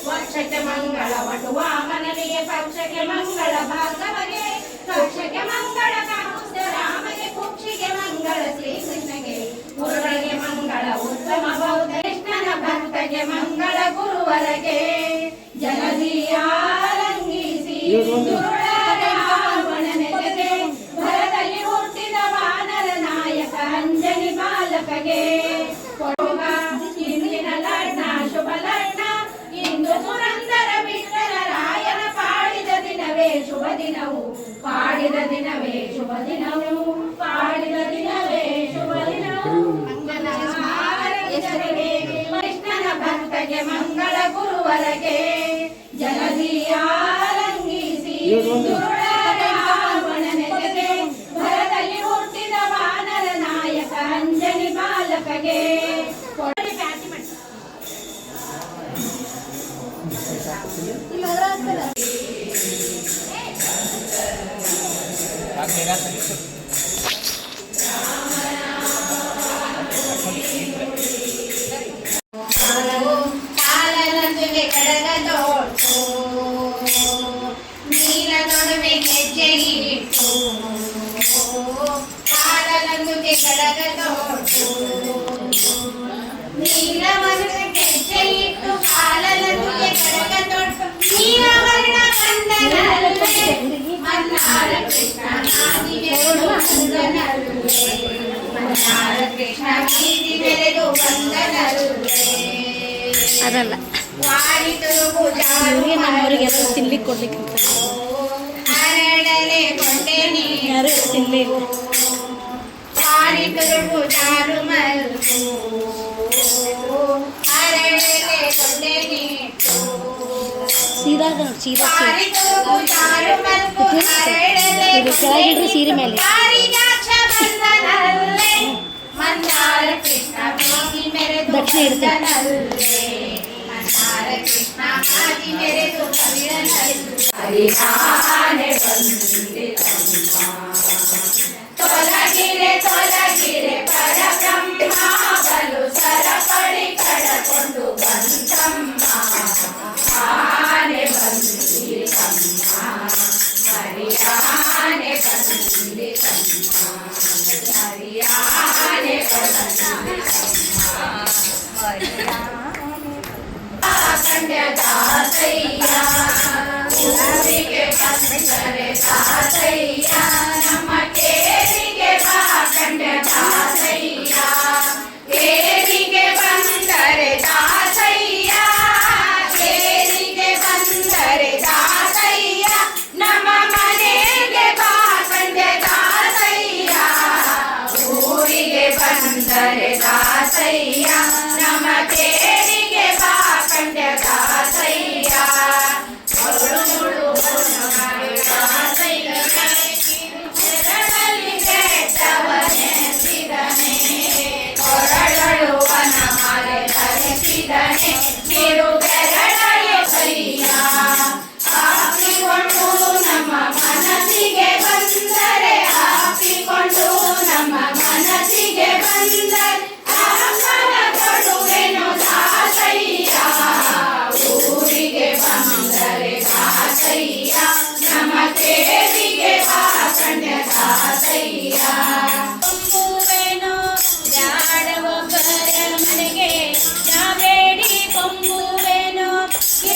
ವರ್ಷಕ್ಕೆ ಮಂಗಳ ವಟು ವಾಮನನಿಗೆ ಪಕ್ಷಕ್ಕೆ ಮಂಗಳ ಭಾರ್ಗವಗೆ ಕಕ್ಷಕ್ಕೆ ಮಂಗಳ ಕಾಮುಸ್ತ ರಾಮಗೆ ಕುಕ್ಷಿಗೆ ಮಂಗಳ ಶ್ರೀಕೃಷ್ಣಗೆ ಗುರುಗಳಿಗೆ ಮಂಗಳ ಉತ್ತಮ ಬೌದ್ಧ ಕೃಷ್ಣನ ಭಕ್ತಗೆ ಮಂಗಳ ಗುರುವರಗೆ ಜಲಧಿಯಾರಂಗಿಸಿ ಭರದಲ್ಲಿ ಹುಟ್ಟಿದ ವಾನರ ನಾಯಕ ಅಂಜನಿ ಬಾಲಕಗೆ ಇಂದಿನ ಲಗ್ನ ಶುಭ ಲಗ್ನ ಇಂದು ಪುರಂದರ ವಿಠಲ ರಾಯನ ಪಾಡಿದ ದಿನವೇ ಶುಭ ದಿನವು ಪಾಡಿದ ದಿನವೇ ಶುಭ ದಿನವು ಪಾಡಿದ ದಿನವೇ ಶುಭ ದಿನವು ಕೃಷ್ಣನ ಭಕ್ತಗೆ ಮಂಗಳ ಗುರುವರಗೆ ಜಲಧಿಯಾರಂಗಿಸಿ ಭರದಲ್ಲಿ ಹುಟ್ಟಿದ ವಾನರ ನಾಯಕ ಅಂಜನಿ ಬಾಲಕಗೆ ಕಾಲನಂದುಗೆ ಕಡಗದೋಟು ನೀರ ನಡುವೆ ಗೆಜ್ಜೆ ಇಟ್ಟು ಕಾಲನಂದುಗೆ ಕಡಗದೋಟು ನೀಲ ನಡುವೆ ಗೆಜ್ಜೆ ಇಟ್ಟು ಕಾಲನಂದುಗೆ ಕಡಗದೋಟು ನೀಲ ವರ್ಣ ಕಂದನಲ್ಲೇ ಮನ್ನಾರ ಕೃಷ್ಣ ನಾದಿವೆರೆದು ಬಂದನಲ್ಲೇ ಮನ್ನಾರ ಕೃಷ್ಣ ಬೀದಿ ಬೆರೆದು ಬಂದನಲ್ಲೇ ಅದಲ್ಲ ನಮ್ಮವರಿಗೆಲ್ಲ ತಿನ್ಲಿಕ್ಕೆ ಕೊಡ್ಲಿಕ್ಕೆ ಯಾರು ತಿನ್ಲಿಲ್ಲ ಸೀದಾ ಸೀದಾ ಕೆಳಗಿಡ್ರಿ ಸೀರೆ ಮೇಲೆ ದಕ್ಷಿಣ ಇಡ್ತೇನೆ ಕೃಷ್ಣ ಮಾದಿ ಮೆರೆದು ಹರಿಯಾನೆ ಬಂದಿರಮ್ಮ ತೊಲಗಿರೆ ತೊಲಗಿರೆ ಪರಬ್ರಹ್ಮ ಬಲು ಸರಪಳಿ ಕಡಕೊಂಡು ಬಂತಮ್ಮ ಆನೆ ಬಂದಿರಮ್ಮ ಹರಿಯಾನೆ ಬಂದಿರಮ್ಮ ಹರಿಯಾನೆ ದಾಸಯ್ಯ ಊರಿಗೆ ಬಂದರೆ ದಾಸಯ್ಯ ನಮ್ಮ ಕೇರಿಗೆ ಬಾ ಕಂಡ ದಾಸಯ್ಯ ಕೇರಿಗೆ ಬಂದರೆ ದಾಸಯ್ಯ ಕೇರಿಗೆ ಬಂದರೆ ದಾಸಯ್ಯ ನಮ್ಮ ಮನೆಗೆ ಬಾ ಕಂಡ ದಾಸಯ್ಯ ಊರಿಗೆ ಬಂದರೆ ದಾಸಯ್ಯ ನಮ್ಮ ಕೇರಿಗೆ ಬಾ ಕಂಡ ದಾಸಯ್ಯ ಕೊರಳಲ್ಲಿ ಬೆಟ್ಟವನೆಸಿದನೆ ಕೊರಳಳು ವನಮಾಲೆ ಧರಿಸಿದನೆ ಕಿರು ಬೆರಳಲ್ಲಿ ಕೈಯ ಹಾಕಿಕೊಂಡು ನಮ್ಮ ಮನಸ್ಸಿಗೆ ಬಂದರೆ ಹಾಕಿಕೊಂಡು ನಮ್ಮ ಮನಸ್ಸಿಗೆ ಬಂದರೆ ಕೊಡುವೆನು ದಾಸಯ್ಯ ಊರಿಗೆ ಬಂದರೆ ದಾಸಯ್ಯ ನಮ್ಮ ಕೇರಿಗೆ ಬಾ ಕಂಡ ದಾಸಯ್ಯ ಕೊಂಬುವೇನೋ ಯಾಡವೊಬ್ಬರ ಮನೆಗೆ ನಾ ಬೇಡಿ ಕೊಂಬುವೇನೋ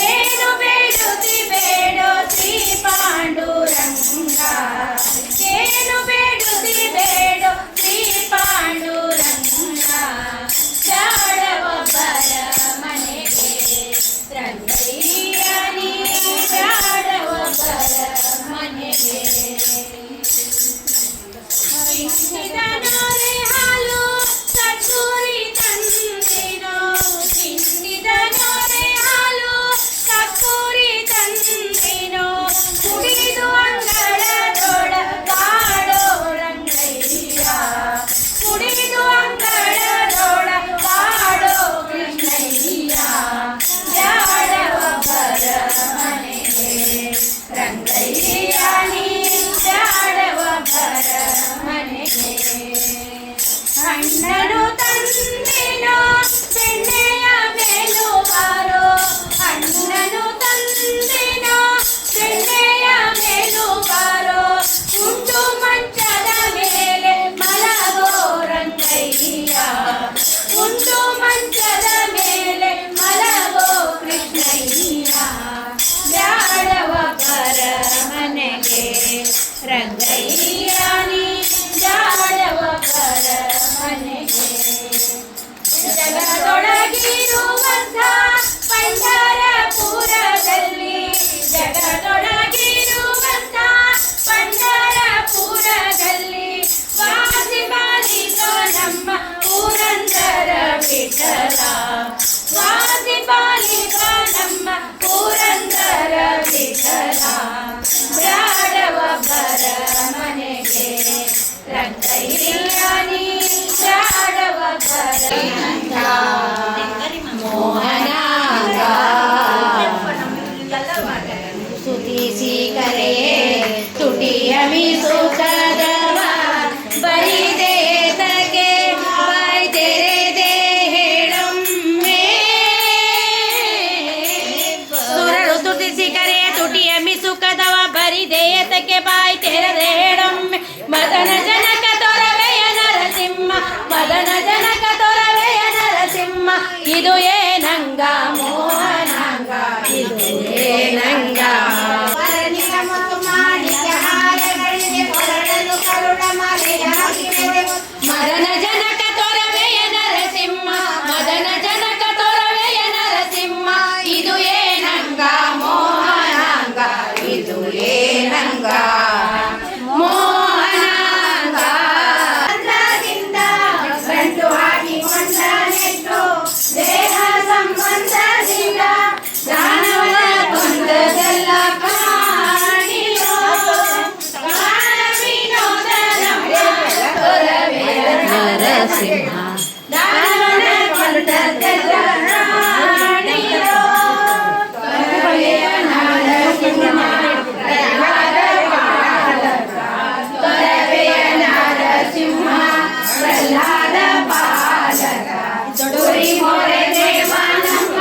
ಏನು ಬೇಡುತ್ತಿ ಬೇಡೋ ಶ್ರೀ ಪಾಂಡುರಂಗ ಏನು ಬೇಡುತ್ತಿ ಬೇಡೋ ಶ್ರೀ ಪಾಂಡುರಂಗ ಜಾಡವೊಬ್ಬರ ಮನೆಗೆ ರಂಗಯ್ಯ ನೀ ಜಾಡವೊಬ್ಬರ ಮನೆಗೆ ಹಿಂಡಿದನೋರೆ ಹಾಲು ಕಸ್ತೂರಿ ತಂದಿನೋ ಹಿಂಡಿದನೋರೆ ಹಾಲು ಕಸ್ತೂರಿ ತಂದಿನೋ ಕುಡಿದು ಅಂಗಳದೊಳ ಕಾಡೋ ರಂಗಯ್ಯ ಕುಡಿದು ಅಂಗಳದೊಳ ಕಾಡೋ ಕೃಷ್ಣಯ್ಯ ಜಾಡವೊಬ್ಬರ ಮನೆಗೆ ರಂಗಯ್ಯ ನೀ ಜಾಡವೊಬ್ಬರ ಮನೆಗೆ ಅಣ್ಣನು ತಂದಿನೋ ಬೆಣ್ಣೆಯ ಮೇಲು ಬಾರೋ ಅಣ್ಣನ ಮೋಹನಾಂಗ ಸ್ತುತಿಸಿ ಕರೆ ತುಟಿಯ ಮೀಸುತ್ತದವ ಬರಿದೆ ತಗೆ ಬಾಯ್ ತೆರೆದೆ ಹೇಳೊಮ್ಮೆ ಸುರಳು ತುಟಿಸಿ ಕರೆ ತುಟಿಯ ಮಿಸುಕದವ ಬರಿದೆ ತಗೆ ಬಾಯ್ ತೆರೆದೆ ಹೇಳೊಮ್ಮೆ ಮದನ ಜನಕ ತೊರವೆಯ ನರಸಿಂಹ ಮದನ ಜನಕ ತೊರವೆಯ ನರಸಿಂಹ ಇದು ಏನಂಗ ಮೋಹನಾಂಗ ಇದು ಏನಂಗ ಮದನ ಜನಕ ತೊರವೆಯ ನರಸಿಂಹ ಮದನ ಜನಕ ತೊರವೆಯ ನರಸಿಂಹ ಇದು ಏನಂಗ ಮೋಹನಾಂಗ ಇದು ಏನಂಗ ಮೋಹನಾಂಗ ಗಂಟು ಹಾಕಿಕೊಂಡ ನೆಟ್ಟು ದೇಹ ಸಂಬಂಧದಿಂದ ದಾನವನ ಕೊಂದದೆಲ್ಲ ಕಾಣಿರೋ ಕಾಣ ವಿನೋದ ನರಸಿಂಹ ದಾನವನ ಕೊಂದದೆಲ್ಲ ಕಾಣಿರೋ ತೊರವೆಯ ನರಸಿಂಹ ಪ್ರಹ್ಲಾದ ಪಾಲಕ ತೊರವೆಯ ನರಸಿಂಹ ಪ್ರಹ್ಲಾದ ಪಾಲಕ ತುರಿ ಮೊರೆ ದೇವನಮ್ಮ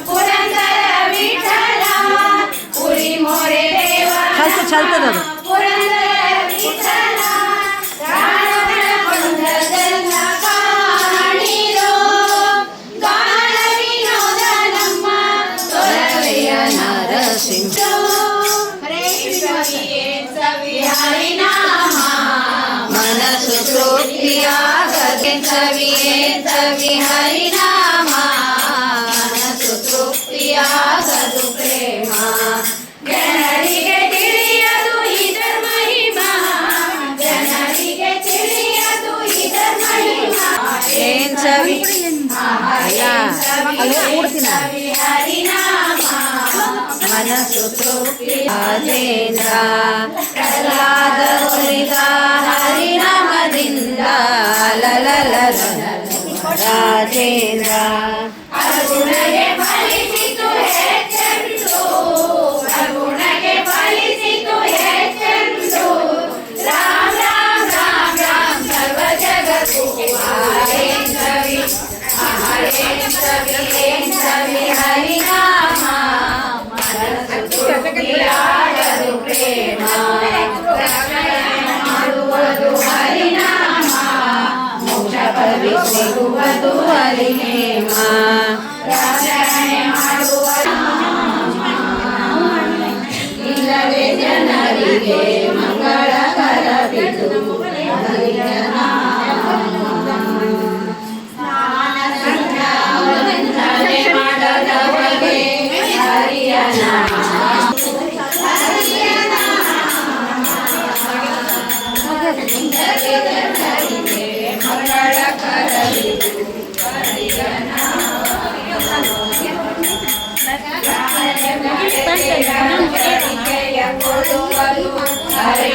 ಪುರಂದರ ವಿಠಲ ಪುರಿ ಮೊರೆ ದೇವನಮ್ಮ ಪುರಂದರ ವಿಠಲ ದಾನವನ ಕೊಂದದೆಲ್ಲ ಕಾಣಿರೋ ಗಾನ ವಿನೋದ ನಮ್ಮ ತೊರವೆಯ ನರಸಿಂಹ ಹರಿನಾಮ ಮನಸ್ಸು ತೃಪ್ತಿಯಾಗದೆ ಸವಿ ಹರಿನಾಮ ಮನಸ್ಸು ತೃಪ್ತಿಯಾಗದು ಪ್ರೇಮ ಜನರಿಗೆ ತಿಳಿಯದು ಇದರ ಮಹಿಮಾ ಜನರಿಗೆ ತಿಳಿಯದು ಇದರ ಮಹಿಮಾ ಏನ್ ಸವಿ ಸವಿ ಹರಿನಾಮ ಮನಸ್ಸು ತೃಪ್ತಿ ರಾಜೇಂದ್ರ ಪ್ರಹ್ಲಾದ ಒಲಿದ ಹರಿನಾಮದಿಂದ ಲಲಲ ರಾಜೇಂದ್ರ ಅರುಣಗೆ ಫಲಿಸಿತು ಹೆಚ್ಚೆಂದು ಅರುಣಗೆ ಫಲಿಸಿತು ಹೆಚ್ಚೆಂದು ರಾಮ ರಾಮ ರಾಮ ರಾಮ ಸರ್ವ ಜಗತ್ತು ಹರೇನ್ ಸವಿ ಹರಿನಾಮ ಮನಸ್ಸು ಪ್ರೇಮ ಮಾಡುವುದು ಹರಿನಾಮ ಮೋಕ್ಷ ಪದವಿ ಸಿಗುವುದು ಹರಿನೇಮ ರಚನೆ ಮಾಡುವ ಇಲ್ಲವೇ ಜನರಿಗೆ ಮಂಗಳಕರವಿದು ಹರಿಯ ನಾಮ ಮಾಡದವಗೆ ಹರಿಯ ನಾಮ ಹರೆ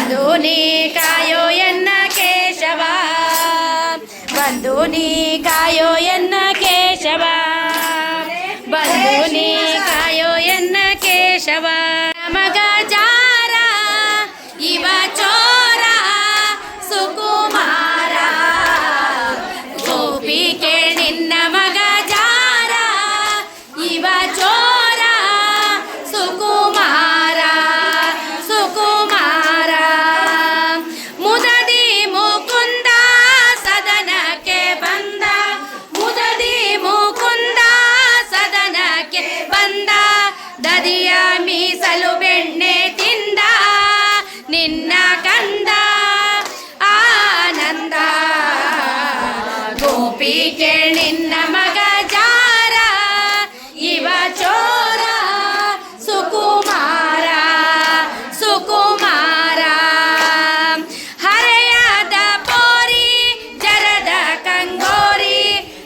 ಬಂದು ನೀ ಕಾಯೋ ಎನ್ನ ಕೇಶವ, ಬಂದು ನೀ ಕಾಯೋ ಎನ್ನ ಕೇಶವ, ಬಂದು ನೀ ಕಾಯೋ ಎನ್ನ ಕೇಶವ. ಮಗ ಜಾರ ಇವ ಚೋರ ಸುಕುಮಾರ, ಗೋಪಿಕೆ ನಿನ್ನ ಮಗ ಜಾರ ಇವ ಚೋರ ಸುಕುಮಾರ, ಸುಕುಮಾರ. ಮುದದಿ ಮುಕುಂದ ಸದನಕ್ಕೆ ಬಂದ, ಮುದದಿ ಮುಕುಂದ ಸದನಕ್ಕೆ ಬಂದ, ದದಿಯ ಮೀಸಲು ಬೆಣ್ಣೆ ತಿಂದ ನಿನ್ನ ಕಂದ ಆನಂದ. ಗೋಪಿಕೆ ನಿನ್ನ ಮಗ ಜಾರ ಇವ ಚೋರ ಸುಕುಮಾರ, ಸುಕುಮಾರ. ಹರೆಯದ ಪೋರಿ ಜರದ ಕಂಗೋರಿ,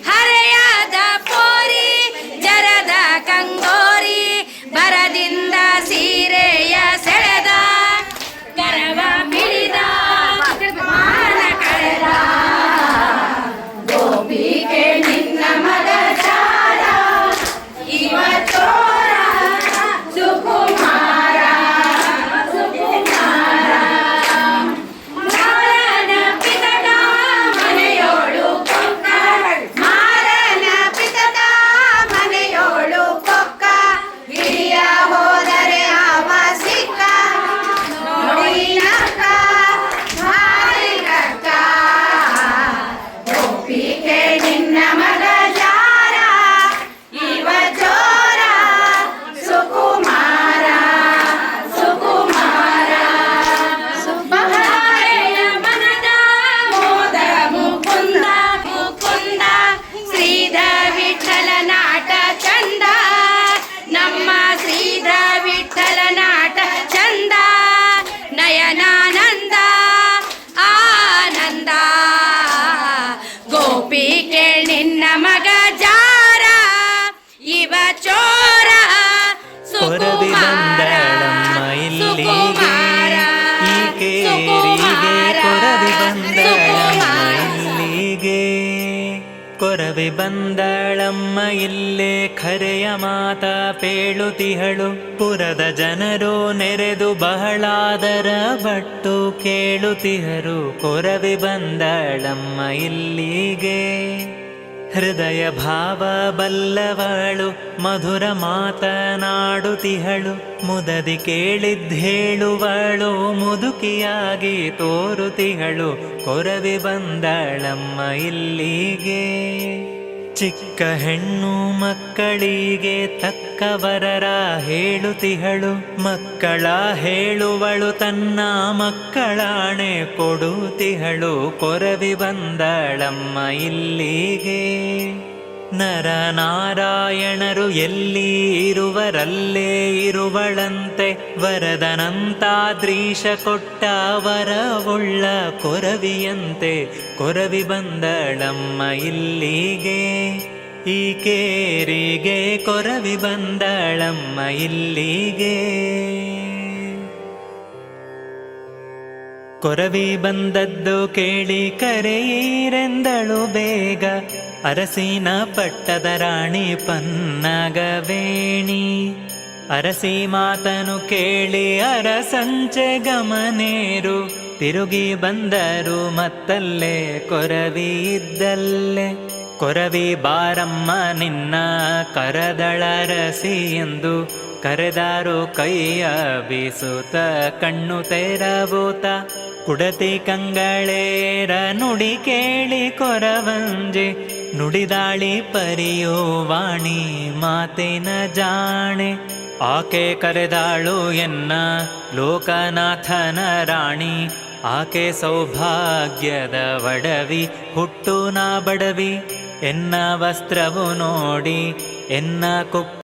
ಹರೆಯದ ಪೋರಿ ಜರದ ಕಂಗೋರಿ, ಬರದಿಂದ ಸೀರೆಯ ಸೆಳೆದ ಕರವ ಪಿಡಿದ ಮಾನ ಕಳೆದ. ಗೋಪಿಕೆ ನಿನ್ನ ಮಗ ಜಾರ ಇವ ಚೋರ ಸುಕುಮಾರ, ಸುಕುಮಾರ. ಮಾರನ ಪಿತಕ ಮನೆಯೋಳು ಕೊಕ್ಕ, ಮಾರನ ಪಿತಕ ಮನೆಯೋಳು ಕೊಕ್ಕ, ಹಿರಿಯ ಹೋದರೆ ಆವ ಸಿಕ್ಕ ನೋಡಿ ನಕ್ಕ ಭಾರಿ ಕಕ್ಕ. ಗೋಪಿಕೆ ನಿನ್ನ ಮಗ ಜಾರ ಇವ ಚೋರ ಸುಕುಮಾರ, ಸುಕುಮಾರ. ಬಹಳೆಯ ಮನದ ಮೋದ ಮುಕುಂದ, ಮುಕುಂದ ಶ್ರೀಧ ವಿಠಲ ನಾಟ ಚಂದ, ನಮ್ಮ ಶ್ರೀಧ ವಿಠಲ ನಾಟ ಚಂದ, ನಯನಾನಂದ ಆನಂದ. ಗೋಪಿಕೆ ನಿನ್ನ ಮಗ ಜಾರ ಇವ ಚೋರ ಕೊರವಿ ಬಂದಳಮ್ಮ ಇಲ್ಲಿಗೆ ಈ ಕೇರಿಗೆ, ಕೊರವಿ ಬಂದಳಮ್ಮ ಇಲ್ಲಿಗೆ, ಕೊರವಿ ಬಂದಳಮ್ಮ ಇಲ್ಲೇ ಖರೆಯ ಮಾತ ಪೇಳುತಿಹಳು. ಪುರದ ಜನರು ನೆರೆದು ಬಹಳಾದರ ಬಟ್ಟು ಕೇಳುತಿಹರು. ಕೊರವಿ ಬಂದಳಮ್ಮ ಇಲ್ಲಿಗೆ, ಹೃದಯ ಭಾವ ಬಲ್ಲವಳು ಮಧುರ ಮಾತನಾಡುತಿಹಳು. ಮುದದಿ ಕೇಳಿದ್ದೇಳುವಳು ಮುದುಕಿಯಾಗಿ ತೋರುತಿಹಳು. ಕೊರವಿ ಬಂದಳಮ್ಮ ಇಲ್ಲಿಗೆ, ಚಿಕ್ಕ ಹೆಣ್ಣು ಮಕ್ಕಳಿಗೆ ತಕ್ಕ ವರರ ಹೇಳುತಿಹಳು. ಮಕ್ಕಳ ಹೇಳುವಳು ತನ್ನ ಮಕ್ಕಳಾಣೆ ಕೊಡುತಿಹಳು. ಕೊರವಿ ಬಂದಳಮ್ಮ ಇಲ್ಲಿಗೆ, ನರ ನಾರಾಯಣರು ಎಲ್ಲಿ ಇರುವರಲ್ಲೇ ಇರುವಳಂತೆ, ವರದನಂತಾದ್ರೀಶ ಕೊಟ್ಟ ವರವುಳ್ಳ ಕೊರವಿಯಂತೆ. ಕೊರವಿ ಬಂದಳಮ್ಮ ಇಲ್ಲಿಗೆ, ಈ ಕೇರಿಗೆ ಕೊರವಿ ಬಂದಳಮ್ಮ ಇಲ್ಲಿಗೆ. ಕೊರವಿ ಬಂದದ್ದು ಕೇಳಿ ಕರೆಯಿರೆಂದಳು ಬೇಗ, ಅರಸಿನ ಪಟ್ಟದ ರಾಣಿ ಪನ್ನಗವೇಣಿ. ಅರಸಿ ಮಾತನು ಕೇಳಿ ಅರಸಂಚೆ ಗಮನೇರು, ತಿರುಗಿ ಬಂದರು ಮತ್ತಲ್ಲೇ ಕೊರವಿ ಇದ್ದಲ್ಲೇ. ಕೊರವಿ ಬಾರಮ್ಮ ನಿನ್ನ ಕರದಳರಸಿ ಎಂದು ಕರೆದಾರು ಕೈಯ ಬೀಸುತ್ತ ಕಣ್ಣು ತೆರಬೂತ. ಕುಡತಿ ಕಂಗಳೇರ ನುಡಿ ಕೇಳಿ ಕೊರವಂಜೆ, ನುಡಿದಾಳಿ ಪರಿಯೋ ವಾಣಿ ಮಾತಿನ ಜಾಣೆ. ಆಕೆ ಕರೆದಾಳು ಎನ್ನ ಲೋಕನಾಥನ ರಾಣಿ, ಆಕೆ ಸೌಭಾಗ್ಯದ ಒಡವಿ ಹುಟ್ಟು ನಾ ಬಡವಿ. ಎನ್ನ ವಸ್ತ್ರವು ನೋಡಿ ಎನ್ನ ಕುಪ್ಪ